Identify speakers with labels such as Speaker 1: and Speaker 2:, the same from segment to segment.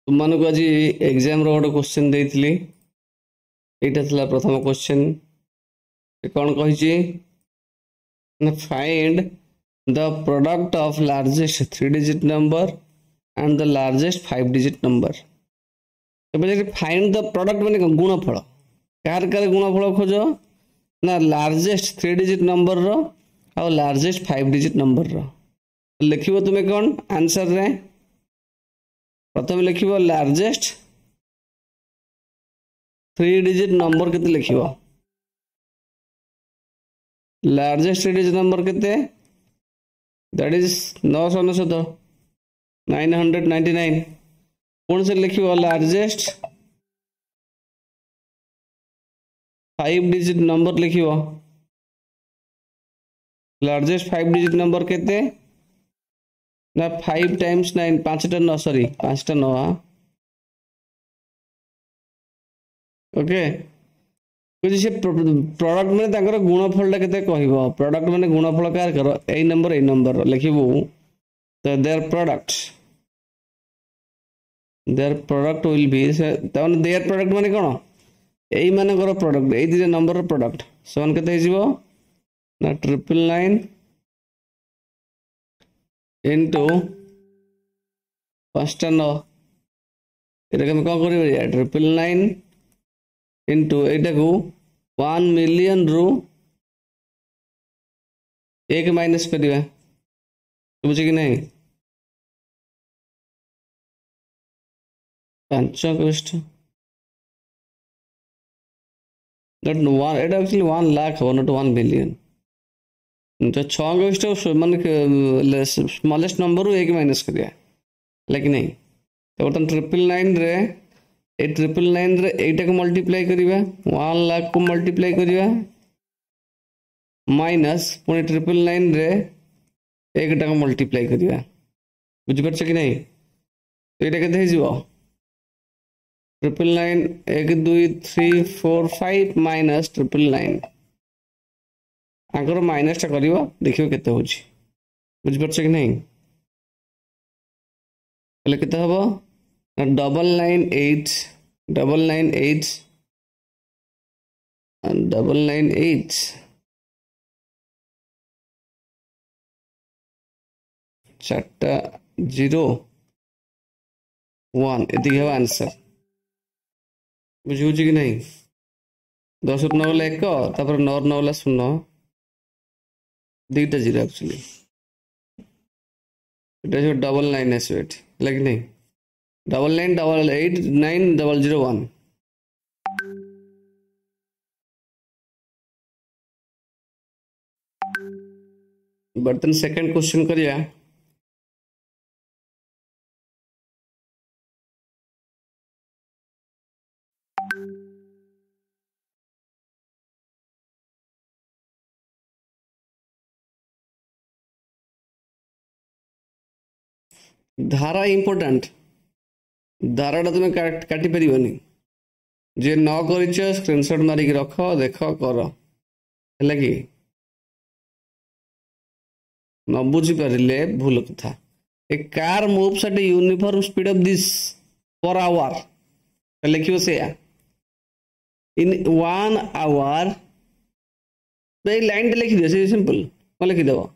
Speaker 1: तुमको आज एग्जाम गोटे क्वेश्चन देती यहाँ प्रथम क्वेश्चन कौन कही find the product of largest 3 digit number and the largest 5 digit number. Find the product माने गुणफल कार कार गुणफल खोज ना लार्जेस्ट 3 डिजिट नंबर रो और लार्जेस्ट 5 डिजिट नंबर रो लिखिबो तुमे कौन आंसर रे प्रथम लिखिबो लार्जेस्ट 3 डिजिट नंबर केते लिखिबो लार्जेस्ट 3 डिजिट नंबर केते दैट इज 999 कौन से लिखिबो लार्जेस्ट 5 डिजिट नंबर लिखिबो लार्जेस्ट 5 डिजिट नंबर केते ना 5 टाइम्स 9 5टा 9 सॉरी 5टा 9 ओके कुछ से प्रोडक्ट माने ताकर गुणफल केते कहबो प्रोडक्ट माने गुणफल कार करो ए नंबर लिखिबो तो देयर प्रोडक्ट विल बी तवन देयर प्रोडक्ट माने कोन एई मानकर प्रोडक्ट एई दिरे नंबर प्रोडक्ट समान केते हिजिबो ना 999 into 5टा 9 एटा हम कौन करिबो 999 into एटा को 1 मिलियन रु 1 माइनस करिबा बुझे कि नहीं 5 कोष्ठ that one it actually 1 lakh or not 1 billion तो 6 गोष्ठ माने स्मॉलेस्ट नंबर रो 1 माइनस करिया लेकिन नहीं तो बटन 999 रे 999 रे एटा को मल्टीप्लाई करिबा 1 लाख को मल्टीप्लाई करिबा माइनस पुनी 999 रे एकटा को मल्टीप्लाई करिबा बुझ परछ कि नहीं तो एटा केते हिजिबो 999 1 2 3 4 5 माइनस 999 आगर माइनस टा करिवो देखियो केते होची बुझ परछ कि नहीं ले केते हबो 998 चारटा 0 1 एति है आंसर बुझू कि नहीं 10 9 ला 1 तापर 9 9 ला 0 2टा 0 actually it is 99 S wait like नहीं 99889001 बर्तन सेकंड क्वेश्चन करिया धारा इंपोर्टेंट धाराटा तुम काटी पारिबनी जे न करिछ स्क्रीनशॉट मारिक रख देख कर है कि न बुझी पारिले भूल कथा a car moves at uniform speed of this per hour लिखियो से इन 1 आवर ए लाइन लिखि दे सिंपल को लिखि देबो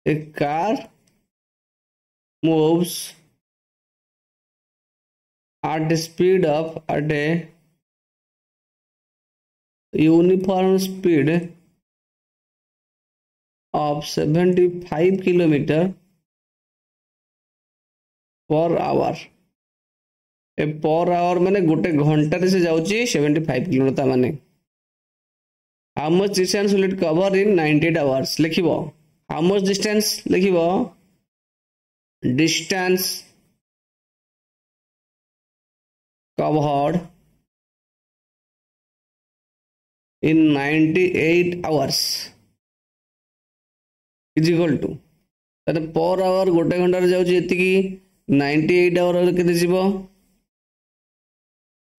Speaker 1: ए car moves at the speed of at a uniform speed of 75 kilometer per hour A per hour माने गोटे घंटा से जाउची 75 किलोमीटर माने how much distance will it cover in 98 hours लिखिबो हाउ मच डिस्टेंस लिखिबो distance covered in 98 hours is equal to तने per hour गोटे घंटा रे जाउची एति की 98 आवर रे केते जीवो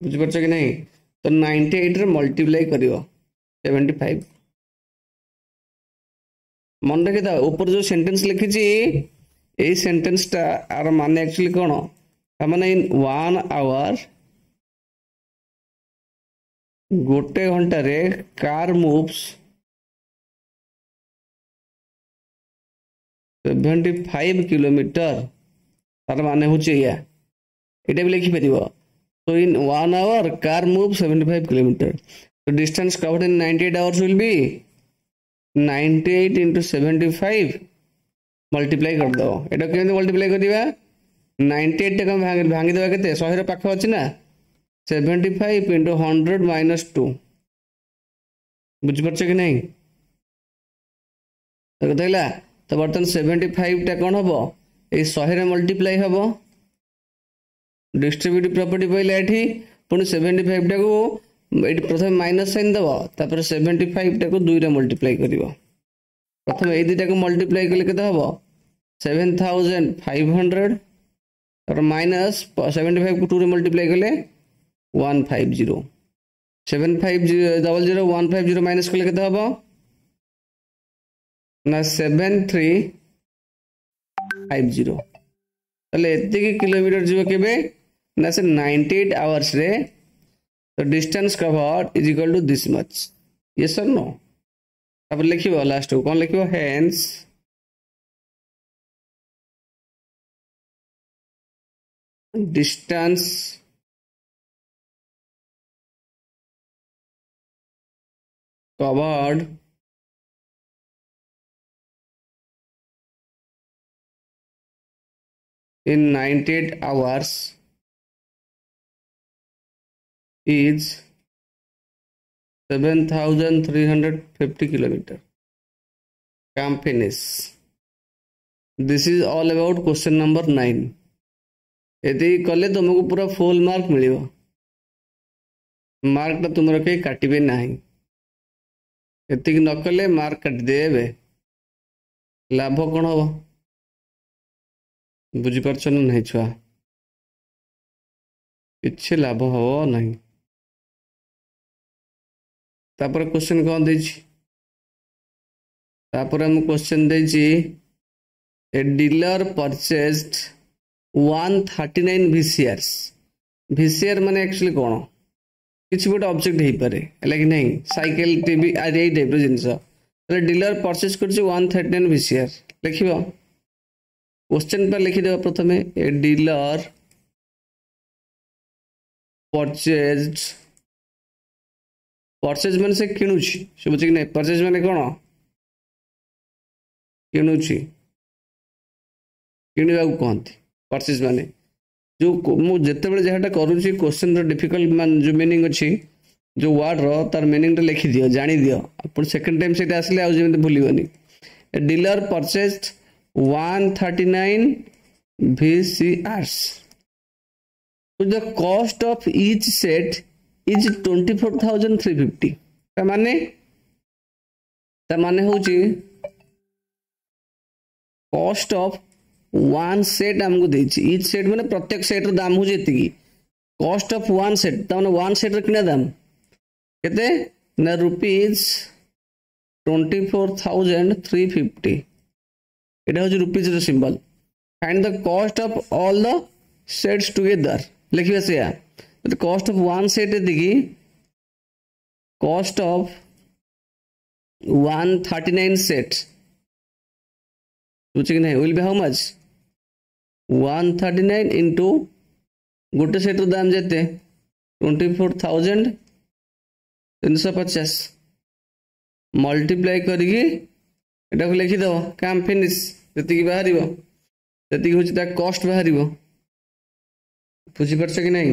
Speaker 1: बुझ परछ कि नहीं तो 98 रे मल्टीप्लाई करिवो 75 मन रखि था ऊपर जो सेंटेंस लिखी ए सेंटेंस टा आर माने एक्चुअली कोन मैंने इन 1 आवर गोटे घंटार कार मूव्स 75 किलोमीटर तार मान हूँ या भी लिखिपर so in 1 hour car moves 75 kilometer so distance covered in 98 hours will be 98 into 75 multiply कर दो एटा केमती multiply करिवा 98 टा भांगी देवा केते 100 रे पाख अछि ना 75 into 100 minus 2 बुझ परछ कि नहीं तो कहला तो बर्तन 75 टा कोन हबो ए 100 रे मल्टीप्लाई हबो डिस्ट्रीब्यूटिव प्रॉपर्टी पहले एठी पुणी 75 टा को एठी प्रथम माइनस साइन दबो तापर 75 टा को 2 रे मल्टीप्लाई करिवो प्रथम ए दुटा को मल्टीप्लाई कले केते हबो 7500 और माइनस 75 को 2 रे मल्टीप्लाई कले 150 750 150 माइनस कले केते हबो ना 7350 तले एते की किलोमीटर जीव केबे ना से 98 आवर्स रे तो distance covered is equal to this much yes और नो अब लिखिबो लास्ट को कोन लिखिबो hence distance covered in 98 hours is 7350 kilometer. Camp finish. This is all about question number 9. यदि कले तुमको पूरा फुल मार्क मिलियो मार्क टा तुमर के काटिबे नाही एतिक न कले मार्क काट देबे लाभ कोन हो बुझी पारछ न नहीं छुआ किछि लाभ हो नहीं तापर क्वेश्चन कोन दै छी तापर हम क्वेश्चन दै छी ए डीलर परचेज्ड 139 VCRs VCR माने एक्चुअली कोन किछि गोटे ऑब्जेक्ट हे पारे हला कि नहीं साइकिल टीवी आ रे टाइप रो जिंस तो डीलर परचेज करछि 139 VCR लिखिबो क्वेश्चन पर लिखि देबा प्रथमे ए डीलर परचेज्ड परचेज माने से किनुछि सुबुछि कि नहीं परचेज माने कोन किनुछि किनिबा को कहंती परचेज माने जो मु जते बेले जेहाटा करूछि क्वेश्चन रो डिफिकल्ट मान जो मीनिंग अछि जो वर्ड रो तार मीनिंग टा लिखि दियो जानि दियो अपन सेकंड टाइम सेटा आसले आ जेमते भूलिबनी a dealer purchased 139 VCRs so the cost of each set is 24350 ता माने होची कॉस्ट ऑफ वन सेट हमको देछि ईच सेट माने प्रत्येक सेट रो दाम हो जेति की कॉस्ट ऑफ वन सेट ता माने वन सेट रो किना दाम केते ना रुपीस 24350 एटा हो रुपीस रो symbol find the cost of all the sets together लिखिबे से या the cost of one set देखि कॉस्ट ऑफ 139 सेट्स पूछे कि नहीं will be how much 139 into गोटे सेट रो दाम जेते 24350 मल्टीप्लाई करिके एटा को लिखि दो काम फिनिश जति की बाहरिबो जति की होची ता कॉस्ट बाहरिबो बुझी परछ कि नहीं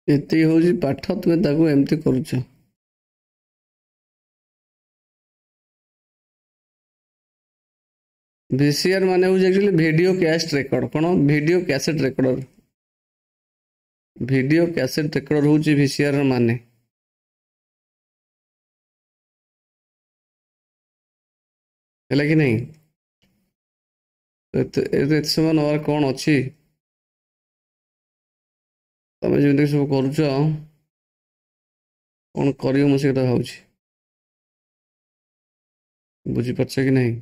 Speaker 1: एति होची पाठ तुमे ताको एमती करूछ VCR माने हो एक्चुअली वीडियो कैसेट रिकॉर्ड कोन video cassette recorder video cassette recorder होची VCR माने हला कि नहीं एते समान और कोन अछि तमे जेंति सब करूछ कोन करियो म सेटा भाउछि बुझी परछ कि नहीं।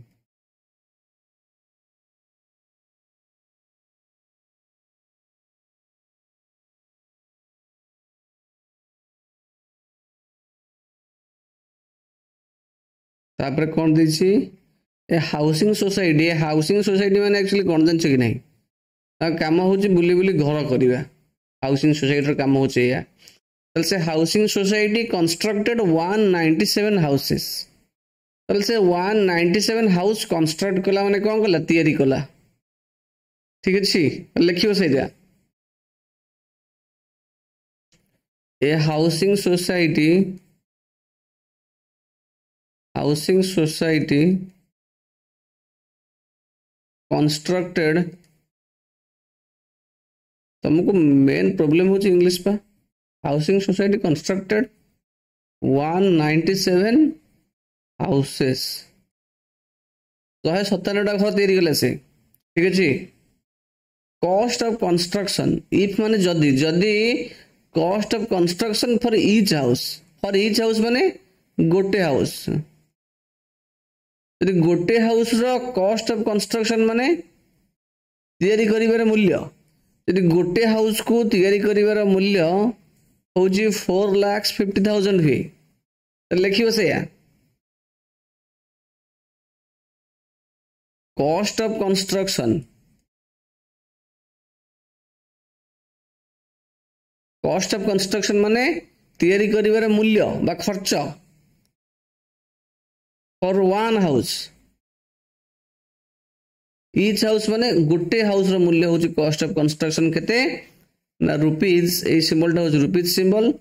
Speaker 1: तापर कौन देछि ए हाउसिंग सोसाइटी माने एक्चुअली कौन जानछ कि नहीं काम होची बुली बुली घर करवा हाउसिंग सोसाइटी काम होची या तल से हाउसिंग सोसाइटी कंस्ट्रक्टेड 197 हाउसेस तल से 197 हाउस कंस्ट्रक्ट कला माने कौन कला तैयारी कला ठीक अछि लिखियो सेजा ए हाउसिंग सोसाइटी कंस्ट्रक्टेड तुमको मेन प्रॉब्लम हो इंग्लिश पा हाउसिंग सोसाइटी कंस्ट्रक्टेड 197 हाउसेस 197 घर तैयारी कले से ठीक अच्छे कॉस्ट ऑफ कंस्ट्रक्शन इफ माने जदि cost of construction for each house माने गोटे हाउस यदि गोटे हाउस रो कॉस्ट ऑफ कंस्ट्रक्शन माने तैयारी करिवार मूल्य यदि गोटे हाउस को तैयारी करिवार मूल्य होजी 4,50,000 हुए तो लिखियो से या कॉस्ट ऑफ कंस्ट्रक्शन माने तैयारी करिवार मूल्य बा खर्च for one house each house माने गोटे हाउस रो मूल्य होची कॉस्ट ऑफ कंस्ट्रक्शन केते ना रुपीज ए सिंबल टा होची रुपीज सिंबल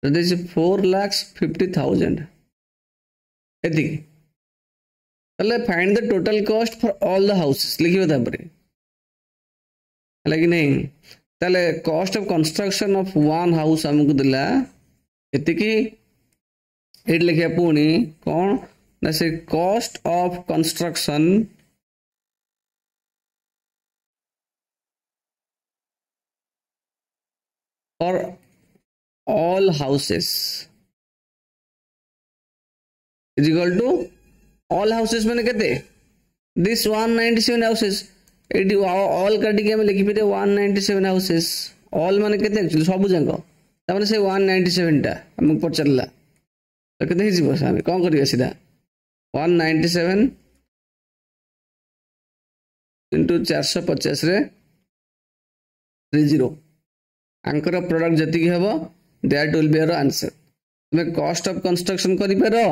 Speaker 1: दिस 4,50,000 एति तले find the total cost for all the houses लिखियो तापरे लगी नहीं तले cost of construction of one house हमको दिला एति की एट लिखिया पुनी कौन ना से cost of construction for all houses is equal to all houses माने केते this 197 houses एटी all काटी के हम लिखि पिते 197 houses all माने केते एक्चुअली सब जंग त माने से 197 टा हम पचरला तो केते हि जीवो हम कोन करिया सीधा 197 into 450 रे 30 आंकर प्रोडक्ट जति की हबो that will be your answer तुम्हें कॉस्ट ऑफ कंस्ट्रक्शन करि पारो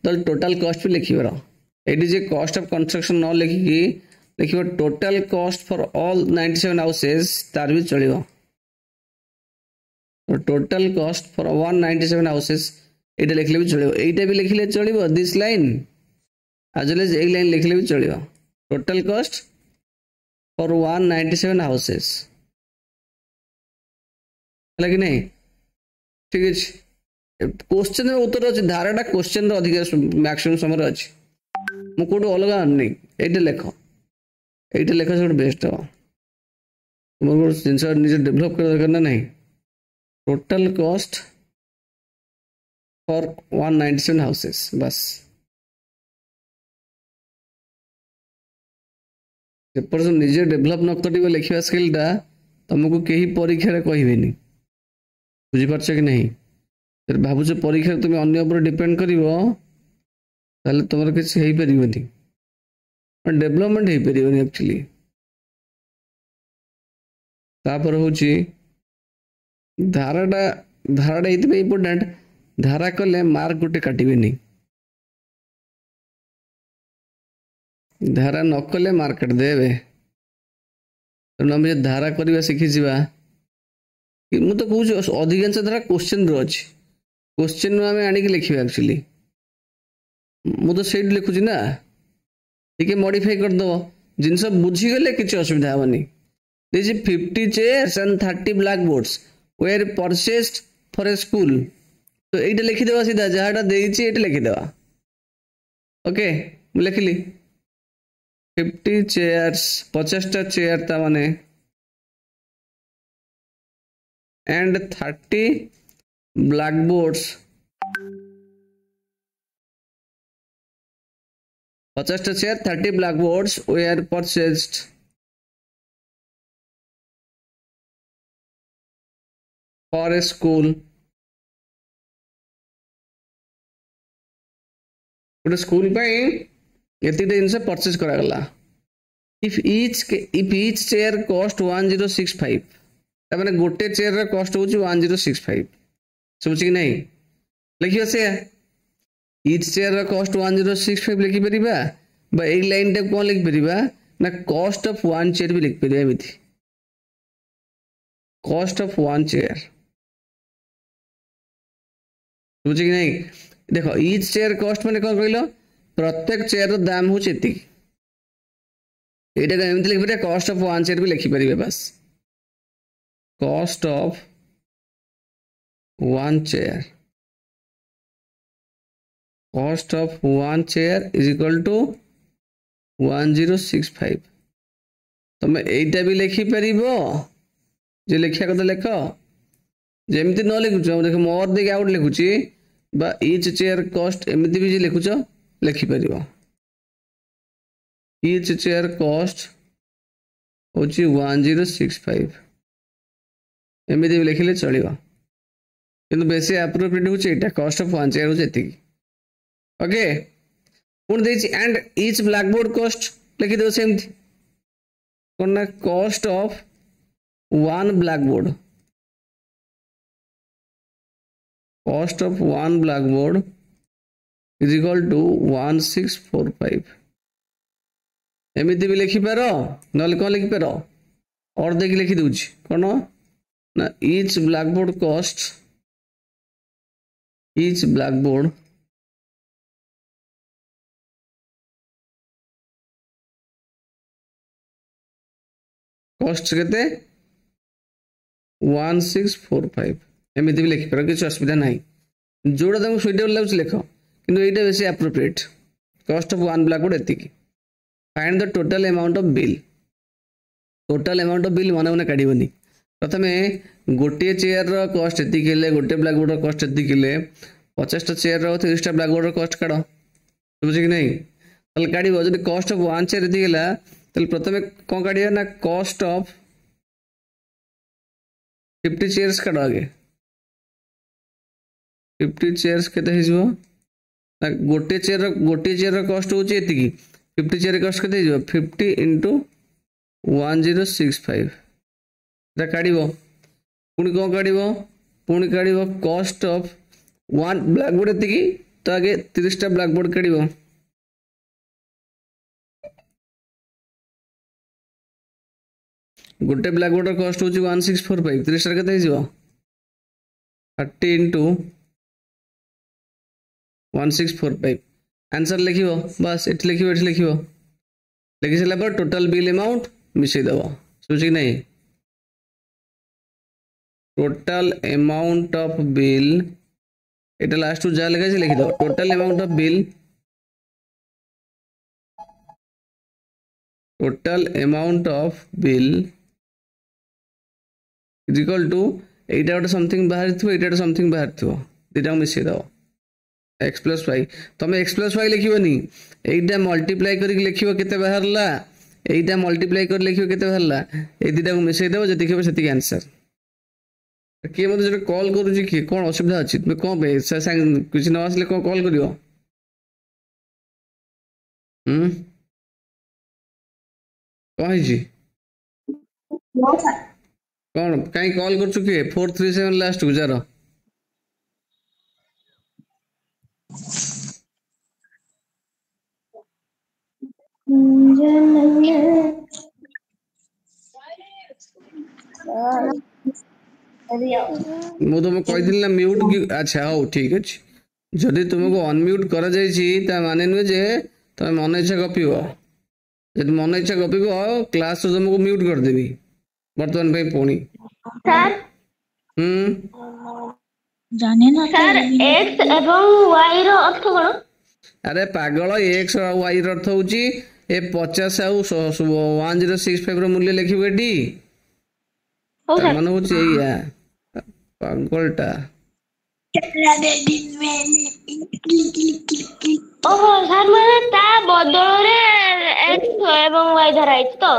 Speaker 1: तो टोटल कॉस्ट भी लिखि पारो एडी जे कॉस्ट ऑफ कंस्ट्रक्शन न लिखि लिखिबो total cost for all 97 houses तार भी चलिबो तो टोटल कॉस्ट फॉर 197 हाउसेस एटा लिखले भी चलिबो एटा भी लिखले चलिबो this line as well as a line लिखले भी चलिबो टोटल कॉस्ट फॉर 197 हाउसेस लगे नहीं ठीक है क्वेश्चन में उत्तर अच्छे धाराटा क्वेश्चन अधिक मैक्सिमम समय अच्छे मु कोड अलग नहीं एटा लेख सब बेस्ट हम तुम जिनस निजे डेभलप कर दरकार ना नहीं टोटल कॉस्ट फॉर 197 हाउसेस बस निजे डेभलप न कर लिखा स्किलटा तुमको कहीं परीक्षा कहबेनी बुझीपार कि नहीं भावुच परीक्षा तुम अन्य डिपेंड कर तुम किसी डेभलपमेंट हो पार एक्चुअली तापर हूँ धाराटा ये इम्पोर्टेंट धारा कले मार्क गोटे काटबे धारा न कले मार्क काट देवे तेणु आम धारा करवा शिखी मु तो कहूँ अधिकांश धारा क्वेश्चन अच्छी क्वेश्चन आम आणिक लिखा एक्चुअली मु तो से लिखुची ना टे मॉडिफाई करदेव जिनस बुझीगले किसी असुविधा हेनी this 50 chairs and 30 black boards were purchased for a school तो ये लिखिदेवा सीधा जहाँटा ये लिखिदेवा ओके लिखिली 50 चेयर्स 50टा चेयर ता माने एंड 30 blackboards 50टा चेयर 30 blackboards were purchased for a school गोटे स्कूल एति जिनस परचेज करागला इफ each chair cost 1065 ताने गोटे चेयर रा कॉस्ट होची 1065 समझ कि नहीं लिखियो से each chair रा कॉस्ट 1065 लिखि परिबा बा ए लाइन टा कोन लिखि परिबा ना कॉस्ट ऑफ वन चेयर भी लिखि परिबा एमिति कॉस्ट ऑफ वन चेयर समझ कि नहीं देखो each chair कॉस्ट माने कोन कहलो प्रत्येक चेयर रो दाम होची एति एटा एमिति लिखि परिबा कॉस्ट ऑफ वन चेयर भी लिखि परिबा बस cost of one chair cost of one chair is equal to 1065 तुम एटा भी लिखि परिबो जे लिखिया कत लेख जेमति न लिखुछ देख मोर देके आउट लिखुची बा each chair cost एमति भी जे लिखुछ लिखि परिबो each chair cost होची 1065 एमति भी लिखिले चलिबो किंतु बेसी एप्रोप्रिएट होची एटा कॉस्ट ऑफ वन चेयर होची एतिकी ओके पुन देछि एंड ईच ब्लैकबोर्ड कॉस्ट लिखि दो सेम कोन ना cost of one blackboard cost of one blackboard is equal to 1645 एमिति भी लिखि पारो नले कोन लिखि पारो और देखि लिखि दोछि कोन ना each blackboard cost each blackboard cost केते 1645 एमिति भी लिखि पर किछ असुविधा नाही जोडा तुम सुइटेबल लागछ लेख किंतु एटा बेसी appropriate cost of one blackboard एतिकी find the total amount of bill माने माने काढिबनी प्रथमे गोटे चेयर रो कॉस्ट एतिकी ले गोटे ब्लैकबोर्ड रो कॉस्ट एतिकी ले 50 टा चेयर रो 30 टा ब्लैकबोर्ड रो कॉस्ट काढो बुझ कि नहीं तल काढिबो जदि कॉस्ट ऑफ वन चेयर एतिकी ला तल प्रथमे कोन काढिया ना कॉस्ट ऑफ 50 चेयर्स काढो आगे 50 चेयर्स केते हिजबो ना गोटे चेयर रो कॉस्ट होची एतिकी 50 चेयर कॉस्ट केते हिजबो 50 into 1065 ता काढिबो पुनी कोन काढिबो पुनी काढिबो कॉस्ट ऑफ वन ब्लैकबोर्ड एतिकी तो आगे 30 टा ब्लैकबोर्ड काढिबो गोटे ब्लैकबोर्ड कॉस्ट होची 1645 30 टा केते हिजबो 30 into 1645 आंसर लिखिबो बस एट लिखिबो लिखि सला पर टोटल बिल अमाउंट मिसै दबो सोची नहीं टोटल अमाउंट ऑफ बिल एटा लास्ट जा लगा लिखि दो total amount of bill is equal to एटा गोटे समथिंग बाहर थो एटा समथिंग बाहर थो दिटा मिसै दो x plus y तुम x plus y लिखिबनी एटा मल्टीप्लाई करिक लिखिबो केते बाहरला एटा मल्टीप्लाई कर लिखिबो केते बाहरला ए दिटा को मिसै देबो जति केबो सेति आंसर के मते जे कॉल करू जी की कोन असुविधा अछि तुम कोन बे कुछ न आसले कोन कॉल करियो कोन जी कोन काई कॉल कर चुके 437 लास्ट गुजारो मु तुम कही म्यूट अच्छा हो ठीक अच्छे जदि तुमको अनम्यूट कर माने नुहे जे तुम मन इच्छा गपिब जब मन इच्छा गपिब क्लास तुमको म्यूट करदेवी बर्तमान पे पुणी
Speaker 2: जाने ना सर x एवं y रो अर्थ कोन
Speaker 1: अरे पागल x और y रो अर्थ होची ए 50 आउ 1065 रो मूल्य लिखिबो एटी मन होची एया पागलटा
Speaker 2: ओहो सर माने ता बदल रे x एवं y धराई तो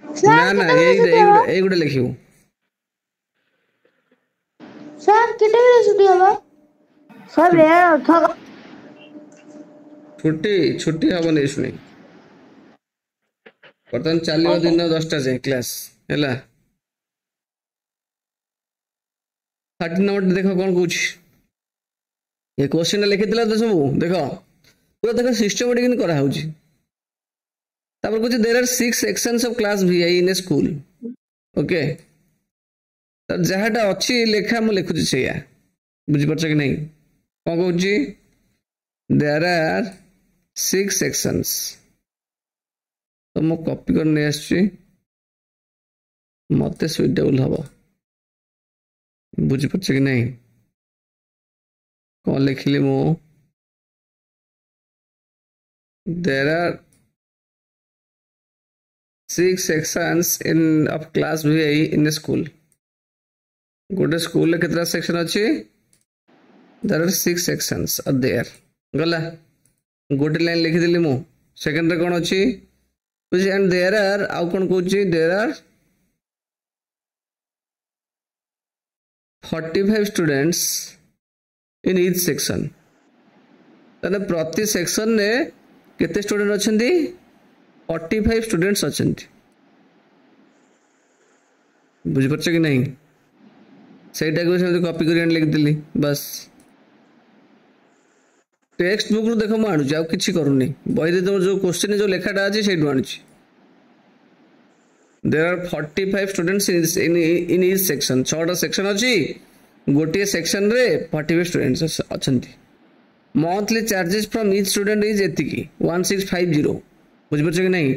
Speaker 1: ना ना ए गुडे लिखिबो
Speaker 3: सर केते सुदी हम सर रे अर्थ
Speaker 1: छुट्टी छुट्टी हबनी शुणी बर्तमान चलो दिन 10टा जाए क्लास है 13 नंबर देख कौन कौच ये क्वेश्चन लिखी तो सब देख पूरा देख सिस्टमेटिक करा कुछ there are 6 sections of class VI in a school okay जहाटा अच्छी लेखा मु लिखुची से बुझीपार कि नहीं कौन कौन देर आर 6 सेक्शंस तो मु कॉपी कर नहीं आसची मते सुइटेबल हम बुझीपार कि नहीं कौन लिखिली मु देर are 6 sections in of class VI in a school गोटे स्कूल कितना सेक्शन अच्छी there are 6 sections are there गला गोटे लाइन लिखिदेली मु सेकंड रे कोन अच्छी एंड देयर आर आउ कोन कहूची there are 45 students in each section तने प्रति सेक्शन रे केते स्टूडेंट अछंती 45 स्टूडेंट्स अछंती बुझिपारछ कि नहीं सेटा को से कॉपी कर लिख दिली बस टेक्स्ट बुक रु देखो मु आणु जाउ किछि करूनी बही दे जो क्वेश्चन जो लेखाटा अछि सेटु आणुछि there are 45 students in each section 6टा सेक्शन अछि गोटे सेक्शन रे 45 स्टूडेंट्स अछंती monthly charges from each student is एतिकी 1650 बुझिपारछ कि नहीं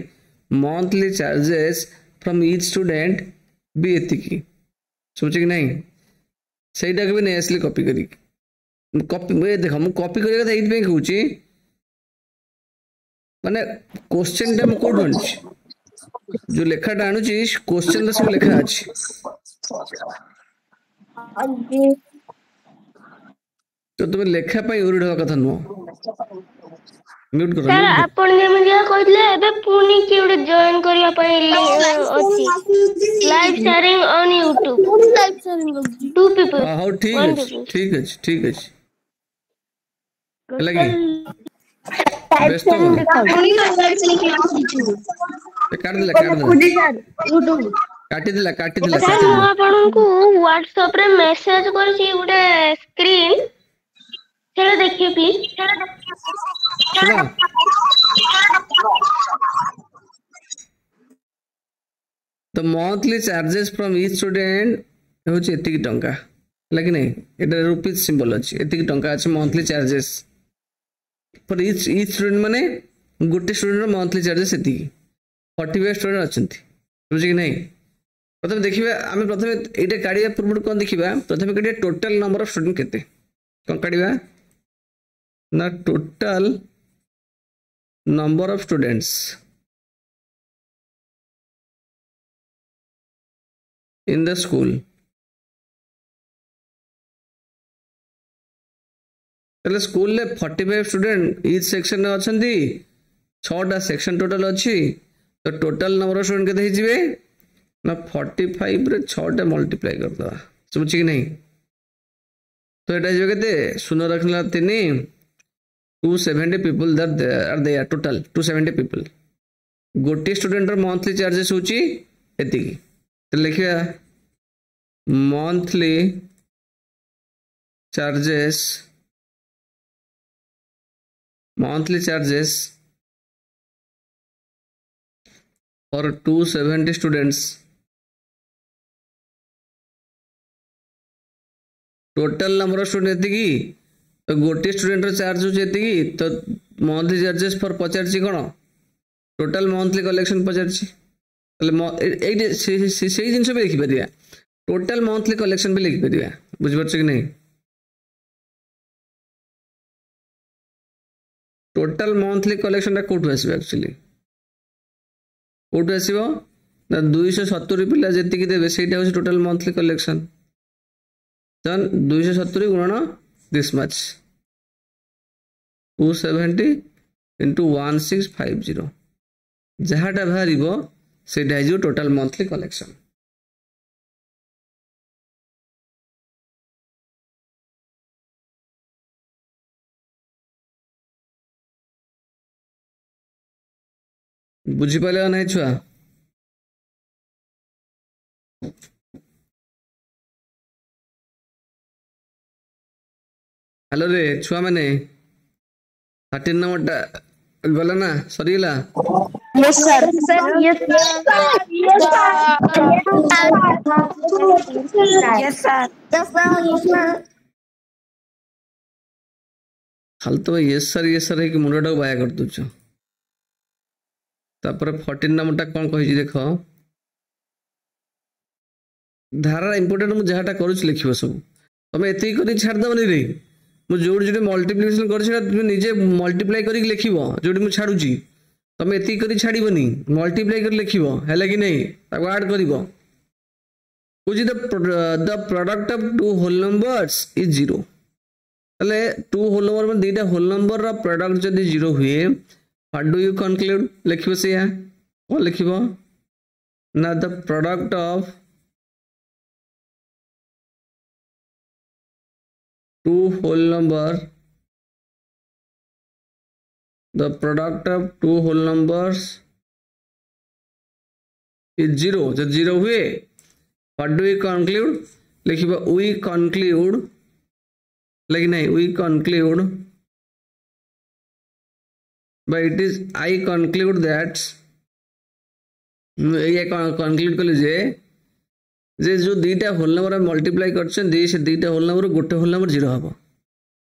Speaker 1: monthly charges from each student भी एतिकी सोचे कि नहीं सेटा भी नहीं आसली कॉपी करी कॉपी देख मु कॉपी करिया कथा एइथ पे कहूची माने क्वेश्चन टा मु कोड आणुची जो लेखाटा आणुची क्वेश्चन रे सब लेखा अछि तो तुम लेखा पई उरिड होवा कथा नो म्यूट करो
Speaker 2: सर आपण जेम जे कहले एबे पुनी की उडे जॉइन करिया पई अछि live sharing on YouTube live sharing to people
Speaker 1: हां ठीक है लगी व्यस्त हो काटी दिला
Speaker 2: सर मु आपन को WhatsApp रे मैसेज करछि उडे स्क्रीन चलो देखिए प्लीज
Speaker 1: सुनो तो monthly charges from each student होची एतिकी टंका लगी नहीं एटा रुपीस सिंबल अछि एतिकी टंका अछि monthly charges for each student माने गोटे स्टूडेंट मंथली चार्जेस एतिकी 45 स्टूडेंट अछंती बुझि कि नहीं प्रथम देखिबा आमे प्रथम एटा काढिया पूर्व कोन देखिबा प्रथम काढिया टोटल नंबर ऑफ स्टूडेंट केते कोन काढिबा ना total number of students in the school तले स्कूल ले 45 स्टूडेंट ईच सेक्शन में अछंती 6टा सेक्शन टोटल अछि तो टोटल नंबर ऑफ स्टूडेंट केते हिजिबे ना 45 रे 6टा मल्टीप्लाई कर दवा समझ कि नहीं तो एटा जो केते शून्य रखला 3 270 people that are there total 270 people गोटे स्टूडेंट मंथली चार्जेस होची एतिकी तो लिखिया monthly charges for 270 students total number of student एतिकी तो गोटे स्टूडेंट चार्ज होती तो मंथली चार्जेस फॉर पचारछि कोन टोटल मंथली कलेक्शन पचारछि तले से जिनस भी लिखि परिया टोटल मंथली कलेक्शन भी लिखि परिया बुझि परछ कि नहीं टोटल मंथली कलेक्शन कोठु आसीबो एक्चुअली कोठु आसीबो ना 270 पिला जेति कि देबे सेटा होछि टोटल मंथली कलेक्शन देन 270 गुणन this much 270 into 1650 जहाटा बाहरिबो सेटा इज टोटल मंथली कलेक्शन बुझी पाले नहीं छुआ हेलो रे छुआ मैंने 13 नंबरटा गला ना Sarila
Speaker 2: yes sir yes sir
Speaker 1: खाली तो यस सर है कि मुंडा को बाया कर दूच तापर 14 नंबरटा कौन कहि देख धारा इंपोर्टेंट मु जहाटा करूछ लिखिबो सब तमे एते करी छाड़ दबनी रे मु जोड़ जोड़ मल्टीप्लिकेशन कर तुम निजे मल्टीप्लाई करी लिखिबो जोड़ी मु छाड़ुची तमे एते करी छाड़ीबनी मल्टीप्लाई कर लिखिबो हैला कि नहीं ताको ऐड करिवो कुछ the product of two whole numbers is 0 तले टू होल नंबर में दीटा होल नंबर रा प्रोडक्ट जदी 0 हुए व्हाट डू यू कंक्लूड लिखिबो से या को लिखिबो ना the product of two whole number the product of two whole numbers is 0 जब 0 हुए what do we conclude लिखिबा we conclude लेकिन नहीं we conclude but it is I conclude that ये conclude कर लीजिए जे जो दीटा होल नंबर मल्टीप्लाई करछन दी से दीटा होल नंबर गोटे होल नंबर 0 हबो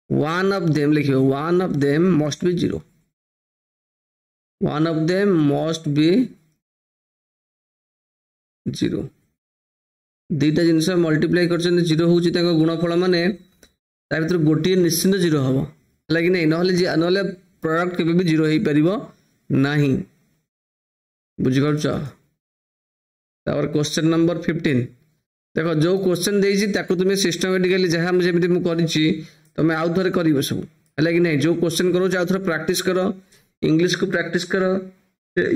Speaker 1: वन ऑफ देम लिखियो one of them must be 0 one of them must be 0 दीटा जिनस मल्टीप्लाई करछन 0 होउची ताको गुणफल माने ता भीतर गोटी निश्चित 0 हबो लागि नै नहले प्रोडक्ट केबे भी 0 हेई परिबो नाही बुझि गरछ और क्वेश्चन नंबर 15 देखो जो क्वेश्चन देइछि ताको तुमे सिस्टमैटिकली जहां हम जेमिति मु करिछि तमे आउ थरे करिवो सब हला कि नै जो क्वेश्चन करो आउ थरे प्रैक्टिस करो इंग्लिश को प्रैक्टिस करो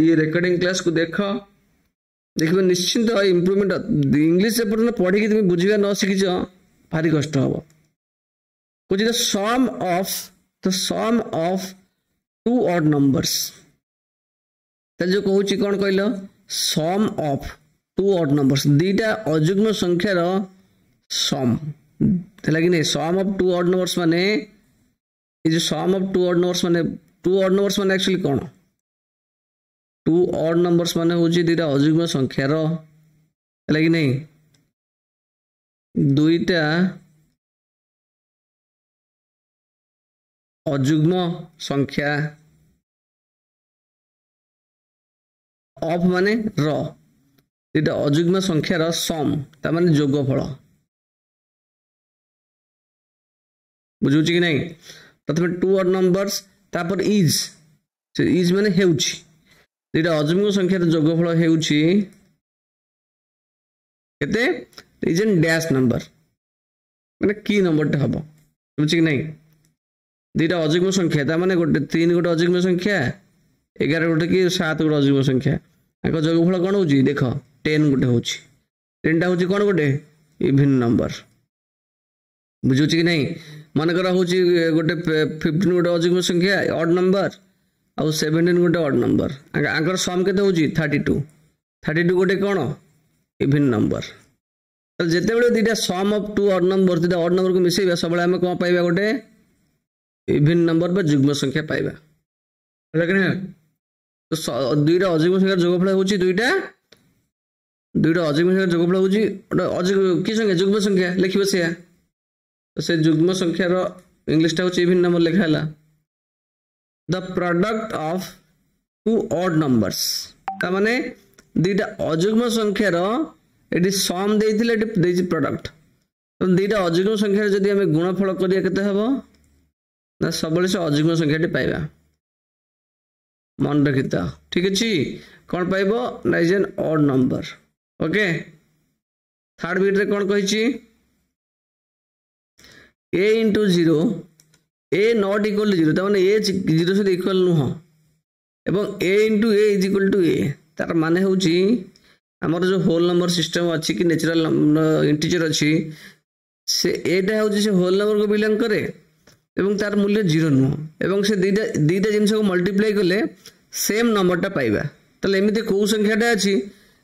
Speaker 1: ये रिकॉर्डिंग क्लास को देखो देखबो निश्चित इंप्रूवमेंट इंग्लिश से पढ़ना पढ़ी कि तुमे बुझिबा न सिखिछ भारी कष्ट हबो कुछ the sum of two odd numbers त जो कहूछि कोन कहलो sum of two odd numbers दीटा अजुग्म संख्यार सम है कि नहीं sum of two odd numbers माने ये जो sum of two odd numbers माने एक्चुअली कौन टू ऑड नंबर्स माने होची दीटा अजुग्म संख्यार है कि नहीं दुईटा अजुग्म संख्या ऑफ माने र दीटा अजुग्म संख्यार सम ता माने जोगफल बुझुची कि नहीं प्रथम टू ऑड नंबर्स तापर इज माने हेउची दीटा अजुग्म संख्यार जोगफल हेउची केते इज एन डैश नंबर माने की नंबर टा हबो बुझुची कि नहीं दीटा अजुग्म संख्या ता माने गोटे 3 गोटे अजुग्म संख्या 11 गोटे कि 7 गोटे अजुग्म संख्या आको जोगफल कोन होची देखो 10 गोटे होची 10 टा होची कोन गोटे इवन नंबर बुझुची कि नहीं मन करा होची गोटे 15 गोटे अजुग्म संख्या ऑड नंबर आ 17 गोटे ऑड नंबर आकर सम केते होची 32 गोटे कोन इवन नंबर तो जेते बेले दीटा sum of two odd number दीटा ऑड नंबर को मिसेबा सब बेले हम कोन पाइबा गोटे इवन नंबर बा जुग्म संख्या पाइबा लेकिन तो दुईटा अजुग्म संख्या जोगफल होची दुईटा अजुग्म संख्या जोगफल होची अजुग्म की संख्या जुग्म संख्या लिखिबो से तो से जुग्म संख्या रो इंग्लिश टा होची इवन नंबर लिखाला the product of two odd numbers ता माने दुईटा अजुग्म संख्या रो एटी सम देइथिले एटी देइछि प्रोडक्ट तो दुईटा अजुग्म संख्या जदी हमें गुणफल करिया केते हबो ना सबले से अजुग्म संख्याटी पाइबा मन रखिता ठीक अछि कोन पाइबो ना is an odd number okay third bit रे कोन कहिछि a into 0 a not equal to 0 त माने a 0 से इक्वल नु हो एवं a into a is equal to a तार माने होछि हमर जो होल नंबर सिस्टम अछि कि नेचुरल इंटीजर अछि से एटा होछि से होल नंबर को बिलोंग करे एवं तार मूल्य 0 नु एवं से दीटा जिंस को मल्टीप्लाई करले सेम नंबर टा पाइबा ताले एमिते को संख्याटा अछि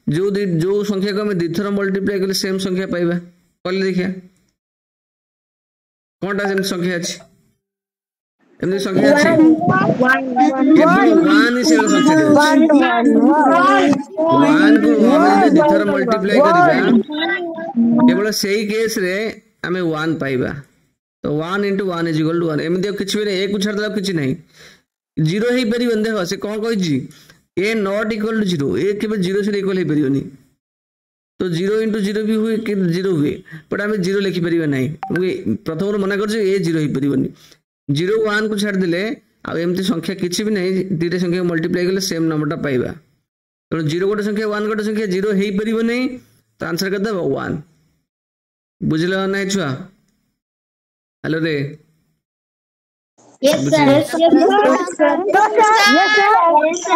Speaker 1: जो संख्या को हम द्विथर मल्टीप्लाई कले सेम संख्या पाइबा कले देखिया कोनटा सेम संख्या अछि एमनी संख्या अछि केवल 1 इस संख्या दे 1 को हम द्विथर मल्टीप्लाई करिबा केवल सेही केस रे हमें 1 पाइबा तो 1 into 1 is equal to 1 एमती किसी भी नहीं एक छाड़ देला किसी नहीं जीरो ही परिबन देखो से कौन कहि जी a not equal to 0 a केवल 0 से इक्वल ही परिबनी तो 0 into 0 भी हुए कि 0 हुए बट हमें 0 लिखि परिबा नहीं प्रथम मना कर ए 0 ही परिबनी 0 1 को छाड़ देले आ एमती संख्या किसी भी नहीं दुईटा संख्या मल्टीप्लाई करले सेम नंबरटा पाइबा तो 0 गोटे संख्या 1 गोटे संख्या 0 ही परिबो नहीं तो आंसर कर दबो 1 बुझलो नै छुआ हेलो रे
Speaker 2: Yes sir. Yes sir. Yes sir. Yes sir. Yes sir. Yes sir.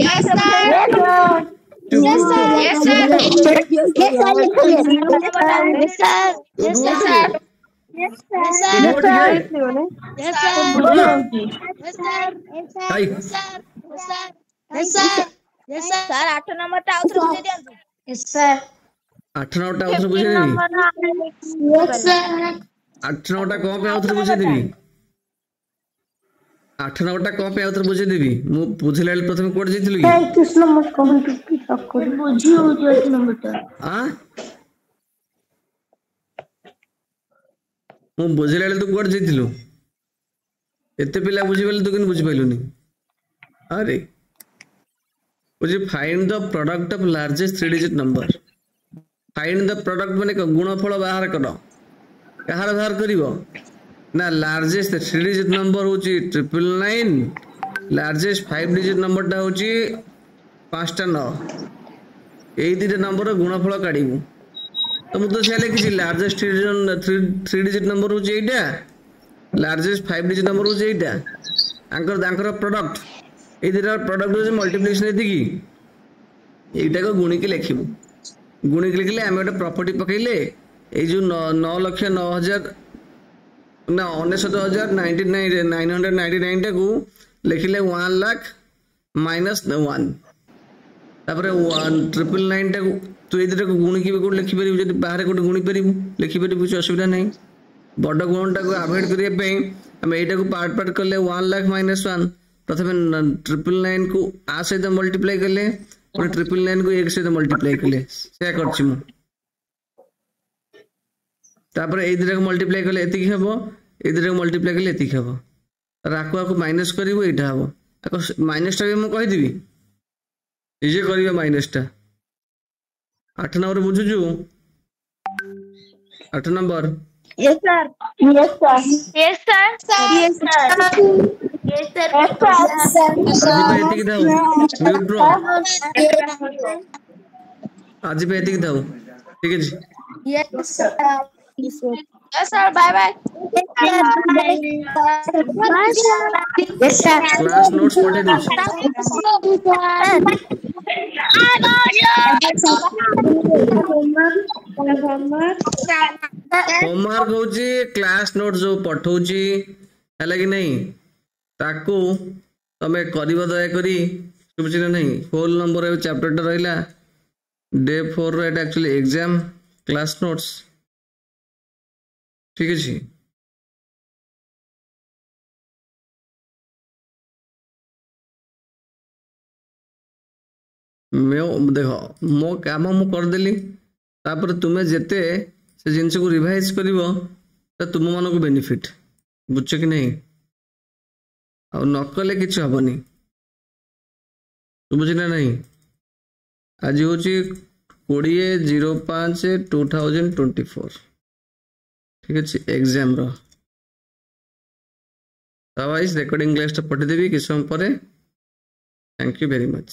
Speaker 2: Yes sir. Yes sir. Yes sir. Yes sir. Yes sir. Yes sir. Yes sir. Yes sir. Yes sir. Yes sir. Yes sir. Sir 8 number टा आउथरे बुझे दियंतु Yes sir.
Speaker 1: 8 9 टा आउथरे बुझे देबी
Speaker 2: Yes sir.
Speaker 1: 8 9 टा कोन पे आउथरे बुझे देबी 8 9 टा कोन पे आउथरे बुझे देबी मु बुझले प्रथम कोड जइथिलु कि
Speaker 2: कृष्ण मत कहंतु कि सकर बुझी हो जे 8 नंबर टा
Speaker 1: हां मु बुझले तू कोड जइथिलु एते पिला बुझी बेले तू किन बुझी पाइलुनी अरे बुझी find the product of largest 3 digit number find the product माने गुणफल बाहर करो कहार बाहर करिवो ना लार्जेस्ट 3 डिजिट नंबर होची 999 लार्जेस्ट 5 डिजिट नंबर टा होची 5 टा 9 एई दिटे नंबर गुणफल काढिबु तो मु तो छले कि लार्जेस्ट 3 डिजिट नंबर होची एटा लार्जेस्ट 5 डिजिट नंबर होची एटा आंकर प्रोडक्ट एई दिटा प्रोडक्ट होची मल्टीप्लिकेशन एति की एटा को गुणी के लिखिबु गुणी के लिखले हम एटा प्रॉपर्टी पकैले ए जो 9 लाख 9000 ना 999 टा को लिखले 1 लाख माइनस 1 तापर 1999 टा को तो ए दिटा को गुणी के कोड लिखि परिबु जदि बाहर कोड गुणी परिबु लिखि परिबु कुछ असुविधा नहीं बड़ गुण टा को अवॉइड करिया पे हम एटा को पार्ट पार्ट करले 1 लाख माइनस 1 प्रथम 999 को आ सहित मल्टीप्लाई करले और 999 को 1 सहित मल्टीप्लाई करले से करछि मु तापर ए दिटा को मल्टीप्लाई करले एति हेबो ए दिटा को मल्टीप्लाई करले एति हेबो राकुआ को माइनस करिवो एटा हेबो ताको माइनस टा हम कहि दिबी इजे करियो माइनस टा 8 नंबर बुझुजु 8 number
Speaker 2: Yes sir. Yes sir. Yes sir. Yes sir. Yes sir. Yes sir.
Speaker 1: आज पे एति दाऊ म्यूट रो आज पे एति दाऊ ठीक है जी
Speaker 2: Yes sir. Yes sir. Bye bye. Yes sir.
Speaker 1: Class notes पढ़े दो होमवर्क होची क्लास नोट जो पठौची हैला कि नहीं ताकू तमे करिवो दया करी बुझी ना नहीं होल नंबर ए चैप्टर टा रहिला डे 4 रो एटा एक्चुअली एग्जाम क्लास नोट्स ठीक है जी मैं देखो मो काम मु कर देली तापर तुमे जेते से जिंस को रिवाइज करिवो त तुम मन को बेनिफिट बुझ कि नहीं और नकले किछ हबनी बुझी ना नहीं आज होची 20/05/2024 ठीक है एग्जाम रो अदरवाइज रिकॉर्डिंग क्लास पठे देवी किस समय पर थैंक यू वेरी मच।